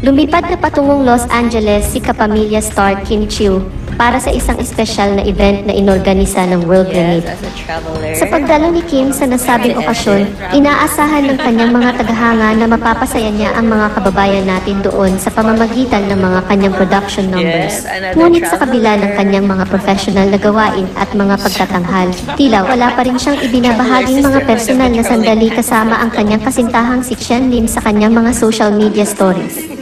Lumipad na patungong Los Angeles si kapamilya star Kim Chiu para sa isang espesyal na event na inorganisa ng World Remit. As a traveler. Sa pagdalo ni Kim sa nasabing okasyon, inaasahan ng kanyang mga tagahanga na mapapasaya niya ang mga kababayan natin doon sa pamamagitan ng mga kanyang production numbers. Ngunit sa kabila ng kanyang mga professional na gawain at mga pagtatanghal, tila wala pa rin siyang ibinabahaging mga personal na sandali kasama ang kanyang kasintahang si Chen Lim sa kanyang mga social media stories.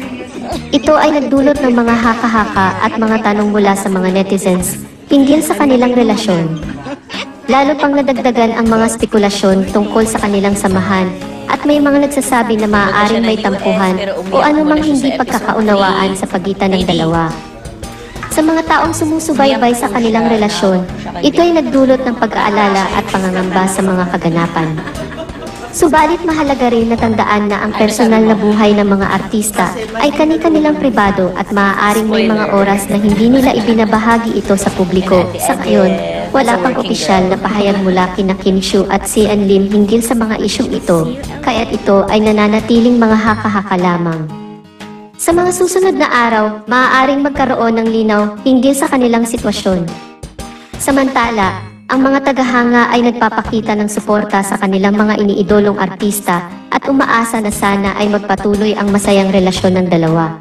Ito ay nagdulot ng mga haka-haka at mga tanong mula sa mga netizens hinggil sa kanilang relasyon. Lalo pang nadagdagan ang mga spekulasyon tungkol sa kanilang samahan at may mga nagsasabi na maaaring may tampuhan o anumang hindi pagkakaunawaan sa pagitan ng dalawa. Sa mga taong sumusubaybay sa kanilang relasyon, ito ay nagdulot ng pag-aalala at pangangamba sa mga kaganapan. Subalit mahalaga rin na tandaan na ang personal na buhay ng mga artista ay kani-kanilang pribado at maaaring may mga oras na hindi nila ibinabahagi ito sa publiko. Sa ngayon, wala pang opisyal na pahayag mula kina Kim Chiu at Sian Lim hinggil sa mga isyong ito, kaya't ito ay nananatiling mga haka-haka lamang. Sa mga susunod na araw, maaaring magkaroon ng linaw hinggil sa kanilang sitwasyon. Samantala, ang mga tagahanga ay nagpapakita ng suporta sa kanilang mga iniidolong artista at umaasa na sana ay magpatuloy ang masayang relasyon ng dalawa.